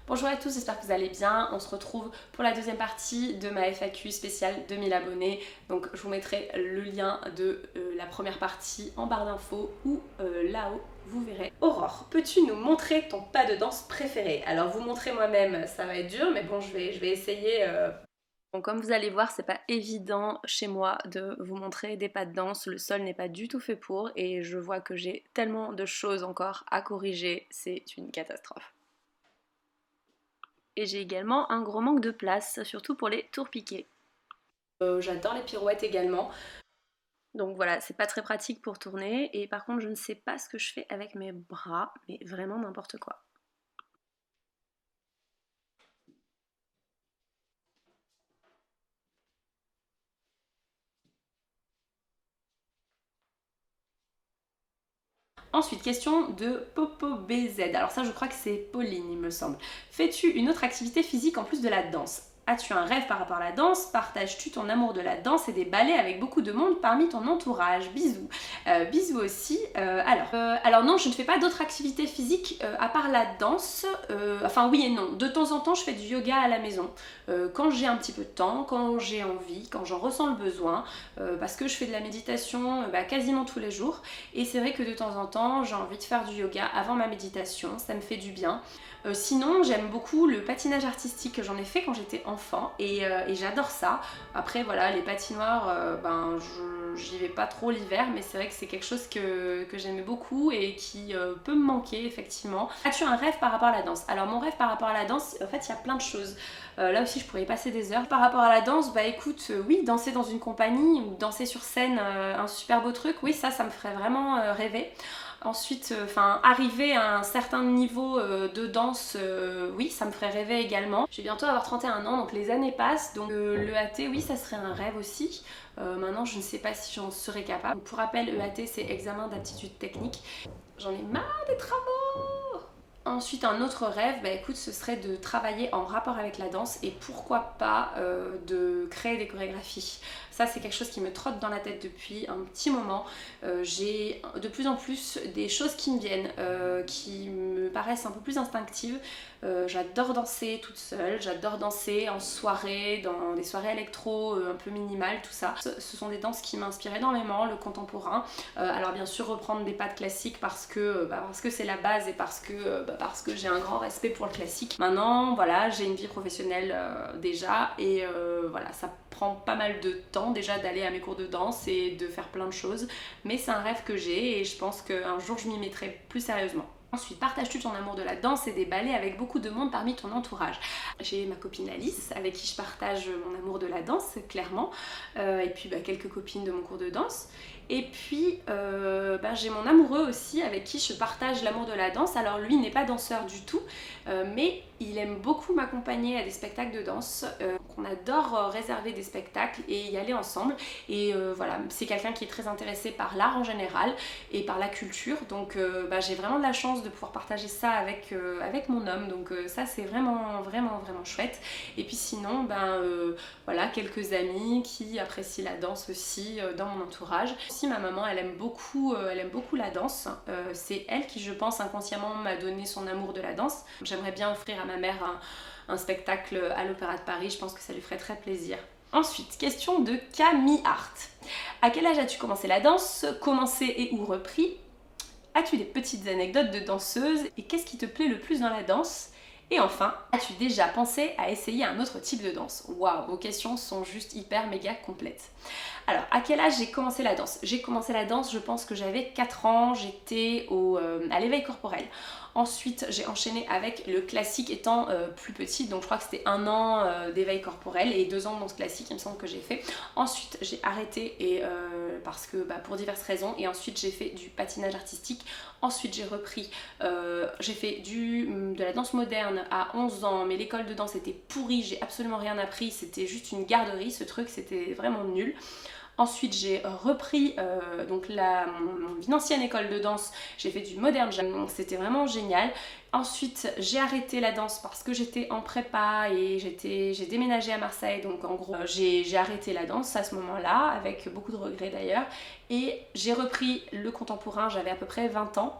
Bonjour à tous, j'espère que vous allez bien. On se retrouve pour la deuxième partie de ma FAQ spéciale 2000 abonnés. Donc je vous mettrai le lien de la première partie en barre d'infos ou là-haut, vous verrez. Aurore, peux-tu nous montrer ton pas de danse préféré? Alors vous montrer moi-même, ça va être dur, mais bon, je vais essayer. Bon, comme vous allez voir, c'est pas évident chez moi de vous montrer des pas de danse. Le sol n'est pas du tout fait pour et je vois que j'ai tellement de choses encore à corriger. C'est une catastrophe. Et j'ai également un gros manque de place, surtout pour les tours piqués. J'adore les pirouettes également. Donc voilà, c'est pas très pratique pour tourner. Et par contre, je ne sais pas ce que je fais avec mes bras, mais vraiment n'importe quoi. Ensuite, question de Popo BZ. Alors ça, je crois que c'est Pauline, il me semble. Fais-tu une autre activité physique en plus de la danse? As-tu un rêve par rapport à la danse? Partages-tu ton amour de la danse et des ballets avec beaucoup de monde parmi ton entourage? Bisous. Bisous aussi. Alors non, je ne fais pas d'autres activités physiques à part la danse. Enfin oui et non. De temps en temps, je fais du yoga à la maison. Quand j'ai un petit peu de temps, quand j'ai envie, quand j'en ressens le besoin. Parce que je fais de la méditation quasiment tous les jours. Et c'est vrai que de temps en temps, j'ai envie de faire du yoga avant ma méditation. Ça me fait du bien. Sinon, j'aime beaucoup le patinage artistique. J'en ai fait quand j'étais enfant et j'adore ça. Après, voilà, les patinoires, j'y vais pas trop l'hiver, mais c'est vrai que c'est quelque chose que j'aimais beaucoup et qui peut me manquer effectivement. As-tu un rêve par rapport à la danse? Alors, mon rêve par rapport à la danse, en fait, il y a plein de choses. Là aussi, je pourrais y passer des heures. Par rapport à la danse, bah écoute, oui, danser dans une compagnie ou danser sur scène, un super beau truc, oui, ça me ferait vraiment rêver. Ensuite, arriver à un certain niveau de danse, oui, ça me ferait rêver également. Je vais bientôt avoir 31 ans, donc les années passent. Donc le AT, oui, ça serait un rêve aussi. Maintenant, je ne sais pas si j'en serais capable. Pour rappel, EAT, c'est examen d'aptitude technique. J'en ai marre des travaux! Ensuite, un autre rêve, bah écoute, ce serait de travailler en rapport avec la danse et pourquoi pas de créer des chorégraphies. Ça, c'est quelque chose qui me trotte dans la tête depuis un petit moment. J'ai de plus en plus des choses qui me viennent, qui me paraissent un peu plus instinctives. J'adore danser toute seule, j'adore danser en soirée, dans des soirées électro un peu minimales, tout ça. Ce sont des danses qui m'inspirent énormément, le contemporain. Alors bien sûr reprendre des pas de classique parce que c'est la base et parce que j'ai un grand respect pour le classique. Maintenant, voilà, j'ai une vie professionnelle déjà et voilà, ça prend pas mal de temps déjà d'aller à mes cours de danse et de faire plein de choses. Mais c'est un rêve que j'ai et je pense qu'un jour je m'y mettrai plus sérieusement. Ensuite, partages-tu ton amour de la danse et des ballets avec beaucoup de monde parmi ton entourage? J'ai ma copine Alice avec qui je partage mon amour de la danse, clairement, et puis quelques copines de mon cours de danse. Et puis j'ai mon amoureux aussi avec qui je partage l'amour de la danse. Alors lui n'est pas danseur du tout, mais il aime beaucoup m'accompagner à des spectacles de danse. On adore réserver des spectacles et y aller ensemble. Et voilà, c'est quelqu'un qui est très intéressé par l'art en général et par la culture. Donc j'ai vraiment de la chance de pouvoir partager ça avec mon homme. Donc ça c'est vraiment chouette. Et puis sinon, voilà, quelques amis qui apprécient la danse aussi dans mon entourage. Aussi ma maman, elle aime beaucoup la danse. C'est elle qui, je pense, inconsciemment m'a donné son amour de la danse. J'aimerais bien offrir à ma mère un spectacle à l'Opéra de Paris. Je pense que ça lui ferait très plaisir. Ensuite, question de Camille Hart. À quel âge as-tu commencé la danse? Commencé et ou repris? As-tu des petites anecdotes de danseuse? Et qu'est-ce qui te plaît le plus dans la danse? Et enfin, as-tu déjà pensé à essayer un autre type de danse? Waouh, vos questions sont juste hyper méga complètes. Alors, à quel âge j'ai commencé la danse? J'ai commencé la danse, je pense que j'avais 4 ans, j'étais à l'éveil corporel. Ensuite, j'ai enchaîné avec le classique étant plus petite, donc je crois que c'était 1 an d'éveil corporel et 2 ans de danse classique, il me semble que j'ai fait. Ensuite, j'ai arrêté parce que pour diverses raisons, et ensuite j'ai fait du patinage artistique. Ensuite, j'ai repris, j'ai fait de la danse moderne à 11 ans, mais l'école de danse était pourrie, j'ai absolument rien appris, c'était juste une garderie, ce truc, c'était vraiment nul. Ensuite, j'ai repris mon ancienne école de danse, j'ai fait du modern jam, c'était vraiment génial. Ensuite, j'ai arrêté la danse parce que j'étais en prépa et j'ai déménagé à Marseille, donc en gros, j'ai arrêté la danse à ce moment-là, avec beaucoup de regrets d'ailleurs. Et j'ai repris le contemporain, j'avais à peu près 20 ans.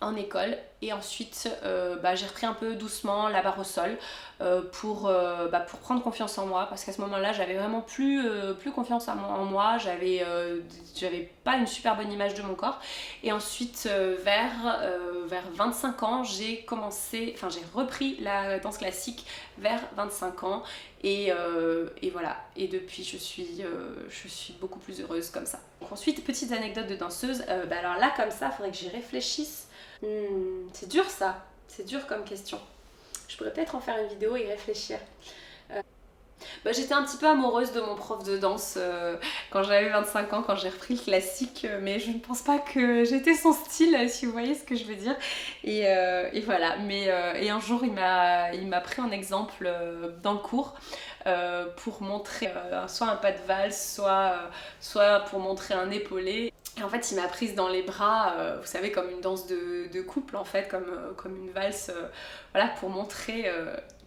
en école et ensuite j'ai repris un peu doucement la barre au sol pour prendre confiance en moi parce qu'à ce moment là j'avais vraiment plus confiance en moi, j'avais pas une super bonne image de mon corps et ensuite vers 25 ans j'ai repris la danse classique vers 25 ans et voilà, et depuis je suis beaucoup plus heureuse comme ça. Donc ensuite, petite anecdote de danseuse, alors là comme ça, il faudrait que j'y réfléchisse. C'est dur ça, c'est dur comme question. Je pourrais peut-être en faire une vidéo et y réfléchir. J'étais un petit peu amoureuse de mon prof de danse quand j'avais 25 ans, quand j'ai repris le classique, mais je ne pense pas que j'étais son style, si vous voyez ce que je veux dire. Et voilà, et un jour il m'a pris en exemple dans le cours pour montrer soit un pas de valse, soit pour montrer un épaulé. Et en fait il m'a prise dans les bras, vous savez, comme une danse de couple en fait, comme une valse, voilà, pour montrer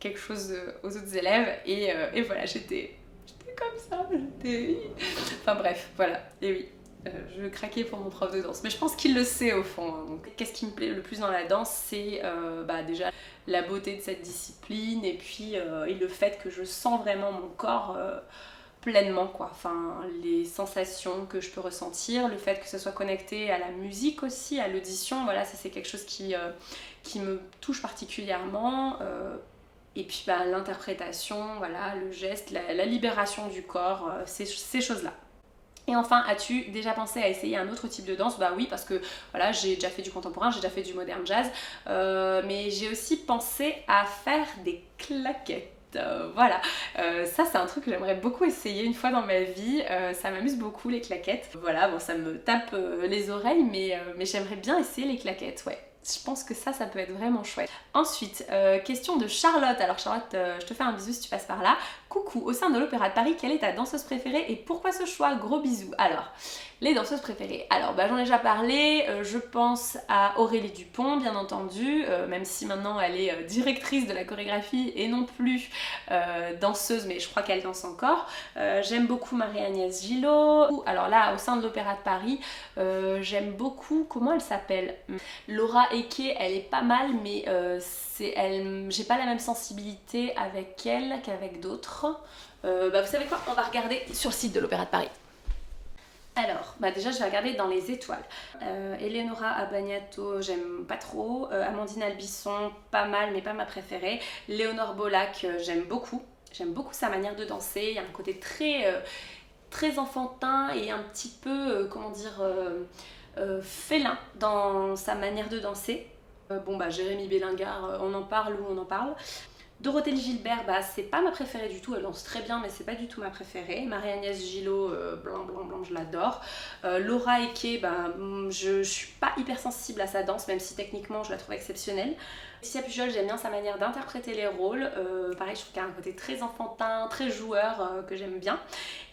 quelque chose aux autres élèves et voilà, j'étais comme ça, enfin bref, voilà, et oui. Je craquais pour mon prof de danse, mais je pense qu'il le sait au fond. Donc, qu'est-ce qui me plaît le plus dans la danse, c'est déjà la beauté de cette discipline et puis et le fait que je sens vraiment mon corps pleinement, quoi. Enfin, les sensations que je peux ressentir, le fait que ce soit connecté à la musique aussi, à l'audition, voilà, ça c'est quelque chose qui me touche particulièrement. Et puis l'interprétation, voilà, le geste, la libération du corps, ces choses-là. Et enfin, as-tu déjà pensé à essayer un autre type de danse? Bah oui, parce que voilà, j'ai déjà fait du contemporain, j'ai déjà fait du modern jazz, mais j'ai aussi pensé à faire des claquettes. Voilà, ça c'est un truc que j'aimerais beaucoup essayer une fois dans ma vie, ça m'amuse beaucoup les claquettes. Voilà, bon, ça me tape les oreilles, mais j'aimerais bien essayer les claquettes, ouais. Je pense que ça peut être vraiment chouette. Ensuite, question de Charlotte. Alors Charlotte, je te fais un bisou si tu passes par là. Coucou, au sein de l'Opéra de Paris, quelle est ta danseuse préférée et pourquoi ce choix? Gros bisous. Alors, les danseuses préférées. Alors, j'en ai déjà parlé, je pense à Aurélie Dupont, bien entendu, même si maintenant elle est directrice de la chorégraphie et non plus danseuse, mais je crois qu'elle danse encore. J'aime beaucoup Marie-Agnès Gillot. Alors là, au sein de l'Opéra de Paris, j'aime beaucoup, comment elle s'appelle? Laura Eke, elle est pas mal, mais j'ai pas la même sensibilité avec elle qu'avec d'autres. Vous savez quoi? On va regarder sur le site de l'Opéra de Paris. Alors, déjà je vais regarder dans les étoiles. Eleonora Abagnato, j'aime pas trop. Amandine Albisson, pas mal, mais pas ma préférée. Léonore Bolac, j'aime beaucoup. J'aime beaucoup sa manière de danser. Il y a un côté très enfantin et un petit peu, félin dans sa manière de danser. Jérémy Bélingard, on en parle ou on en parle. Dorothée Gilbert, c'est pas ma préférée du tout, elle danse très bien mais c'est pas du tout ma préférée. Marie-Agnès Gillot, blanc, je l'adore. Laura Eke, je suis pas hyper sensible à sa danse, même si techniquement je la trouve exceptionnelle. Laetitia Pujol, j'aime bien sa manière d'interpréter les rôles, pareil je trouve qu'elle a un côté très enfantin, très joueur que j'aime bien.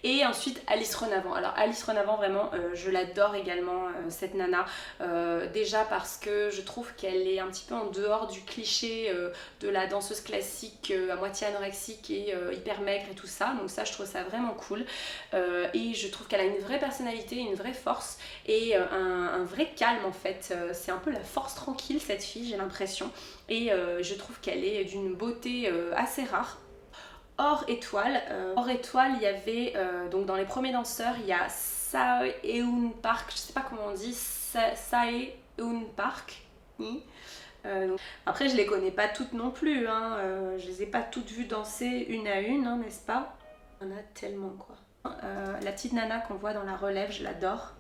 Et ensuite Alice Renavant. Alors Alice Renavant, vraiment je l'adore également, cette nana, déjà parce que je trouve qu'elle est un petit peu en dehors du cliché de la danseuse classique à moitié anorexique et hyper maigre et tout ça, donc ça je trouve ça vraiment cool. Et je trouve qu'elle a une vraie personnalité, une vraie force et un vrai calme en fait. C'est un peu la force tranquille cette fille, j'ai l'impression, et je trouve qu'elle est d'une beauté assez rare. Hors étoile, il y avait donc dans les premiers danseurs, il y a Sae Eun Park, je sais pas comment on dit, Sae Eun Park. Après je les connais pas toutes non plus, hein. Je les ai pas toutes vues danser une à une, hein, n'est-ce pas? Il y en a tellement quoi. La petite nana qu'on voit dans la relève, je l'adore.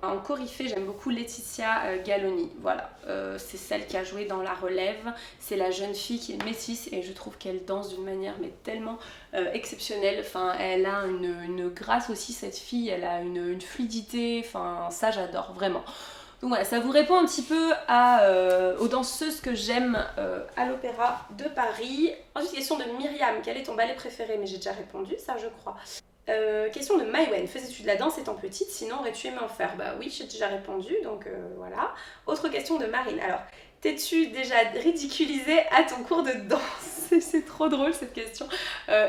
En coryphée, j'aime beaucoup Laetitia Galloni, voilà, c'est celle qui a joué dans La Relève, c'est la jeune fille qui est métisse et je trouve qu'elle danse d'une manière mais tellement exceptionnelle, enfin elle a une grâce aussi cette fille, elle a une fluidité, enfin ça j'adore vraiment. Donc voilà, ça vous répond un petit peu aux danseuses que j'aime à l'Opéra de Paris. Ensuite, question de Myriam, quel est ton ballet préféré? Mais j'ai déjà répondu, ça je crois. Question de Maïwen, faisais-tu de la danse étant petite, sinon aurais-tu aimé en faire? Oui, j'ai déjà répondu, donc voilà. Autre question de Marine, alors, t'es-tu déjà ridiculisée à ton cours de danse? C'est trop trop drôle cette question.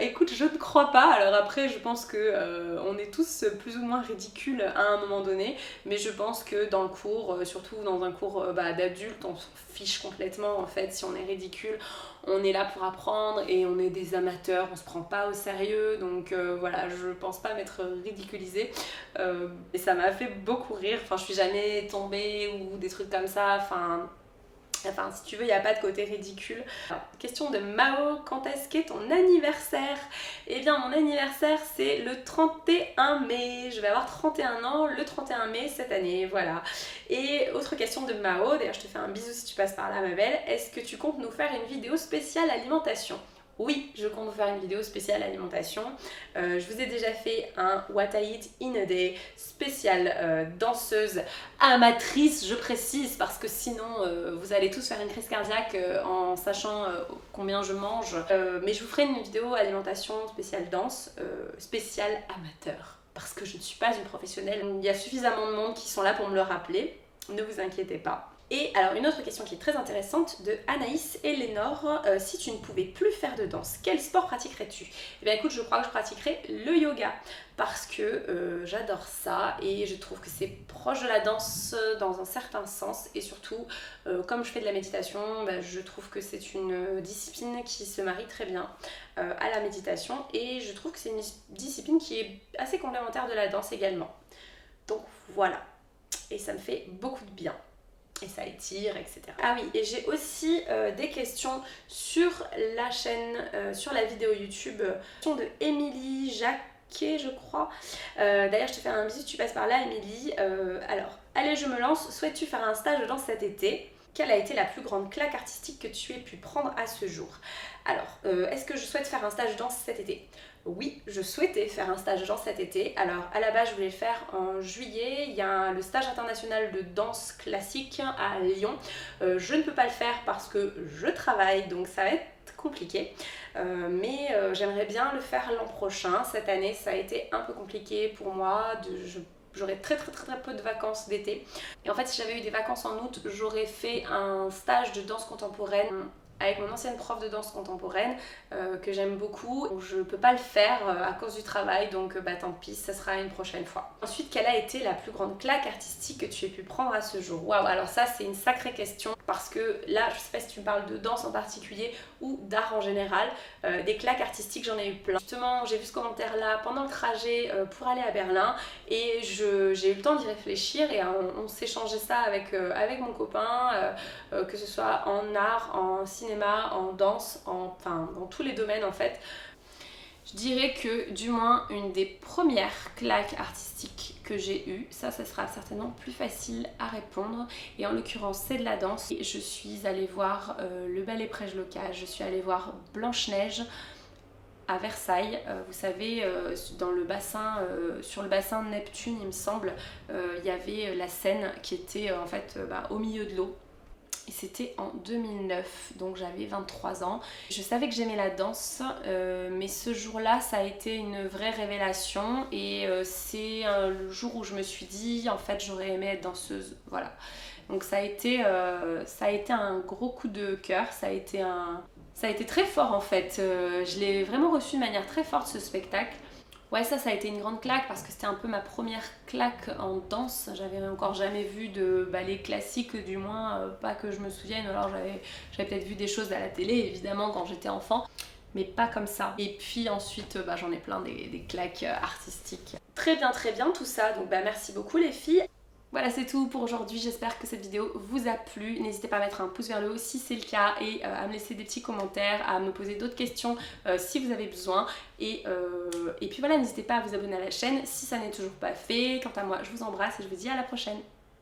Écoute, je ne crois pas. Alors après, je pense que on est tous plus ou moins ridicules à un moment donné, mais je pense que dans le cours, surtout dans un cours d'adultes, on s'en fiche complètement en fait si on est ridicule. On est là pour apprendre et on est des amateurs, on se prend pas au sérieux, donc voilà, je pense pas m'être ridiculisée. Et ça m'a fait beaucoup rire, enfin je suis jamais tombée ou des trucs comme ça, Enfin, si tu veux, il n'y a pas de côté ridicule. Alors, question de Mao, quand est-ce qu'est ton anniversaire? Eh bien, mon anniversaire, c'est le 31 mai. Je vais avoir 31 ans le 31 mai cette année, voilà. Et autre question de Mao, d'ailleurs, je te fais un bisou si tu passes par là, ma belle. Est-ce que tu comptes nous faire une vidéo spéciale alimentation? Oui, je compte vous faire une vidéo spéciale alimentation. Je vous ai déjà fait un What I Eat in a Day spécial danseuse amatrice, je précise, parce que sinon vous allez tous faire une crise cardiaque en sachant combien je mange. Mais je vous ferai une vidéo alimentation spéciale danse, spéciale amateur, parce que je ne suis pas une professionnelle. Il y a suffisamment de monde qui sont là pour me le rappeler, ne vous inquiétez pas. Et alors une autre question qui est très intéressante de Anaïs et Lénore, si tu ne pouvais plus faire de danse, quel sport pratiquerais-tu? Eh bien écoute, je crois que je pratiquerais le yoga parce que j'adore ça et je trouve que c'est proche de la danse dans un certain sens et surtout comme je fais de la méditation, je trouve que c'est une discipline qui se marie très bien à la méditation et je trouve que c'est une discipline qui est assez complémentaire de la danse également. Donc voilà, et ça me fait beaucoup de bien. Et ça étire, etc. Ah oui, et j'ai aussi des questions sur la chaîne, sur la vidéo YouTube, de Émilie Jacquet, je crois. D'ailleurs, je te fais un bisou si tu passes par là, Émilie. Alors, allez, je me lance. Souhaites-tu faire un stage de danse cet été? Quelle a été la plus grande claque artistique que tu aies pu prendre à ce jour? Alors, est-ce que je souhaite faire un stage de danse cet été? Oui, je souhaitais faire un stage de danse cet été. Alors à la base je voulais le faire en juillet, il y a le stage international de danse classique à Lyon. Je ne peux pas le faire parce que je travaille, donc ça va être compliqué. Mais j'aimerais bien le faire l'an prochain. Cette année ça a été un peu compliqué pour moi. J'aurais très peu de vacances d'été. Et en fait si j'avais eu des vacances en août, j'aurais fait un stage de danse contemporaine avec mon ancienne prof de danse contemporaine que j'aime beaucoup. Je peux pas le faire à cause du travail, donc tant pis, ça sera une prochaine fois. Ensuite, quelle a été la plus grande claque artistique que tu aies pu prendre à ce jour? Waouh, alors ça c'est une sacrée question parce que là, je sais pas si tu me parles de danse en particulier ou d'art en général. Des claques artistiques, j'en ai eu plein. Justement, j'ai vu ce commentaire là pendant le trajet pour aller à Berlin et j'ai eu le temps d'y réfléchir et on s'échangeait ça avec mon copain, que ce soit en art, en cinéma, en danse, enfin dans tous les domaines en fait. Je dirais que du moins une des premières claques artistiques que j'ai eues, ça sera certainement plus facile à répondre et en l'occurrence c'est de la danse. Je suis allée voir le ballet Prejloka, je suis allée voir Blanche-Neige à Versailles, vous savez, dans le bassin, sur le bassin de Neptune il me semble, il y avait la Seine qui était en fait au milieu de l'eau. Et c'était en 2009, donc j'avais 23 ans. Je savais que j'aimais la danse, mais ce jour-là, ça a été une vraie révélation. Et c'est le jour où je me suis dit, en fait, j'aurais aimé être danseuse. Voilà. Donc ça a été un gros coup de cœur, ça a été très fort en fait. Je l'ai vraiment reçu de manière très forte ce spectacle. Ouais, ça a été une grande claque parce que c'était un peu ma première claque en danse. J'avais encore jamais vu de ballet classique, du moins pas que je me souvienne. Alors j'avais peut-être vu des choses à la télé évidemment quand j'étais enfant, mais pas comme ça. Et puis ensuite j'en ai plein des claques artistiques. Très bien tout ça, donc merci beaucoup les filles. Voilà, c'est tout pour aujourd'hui, j'espère que cette vidéo vous a plu. N'hésitez pas à mettre un pouce vers le haut si c'est le cas et à me laisser des petits commentaires, à me poser d'autres questions si vous avez besoin. Et puis voilà, n'hésitez pas à vous abonner à la chaîne si ça n'est toujours pas fait. Quant à moi, je vous embrasse et je vous dis à la prochaine.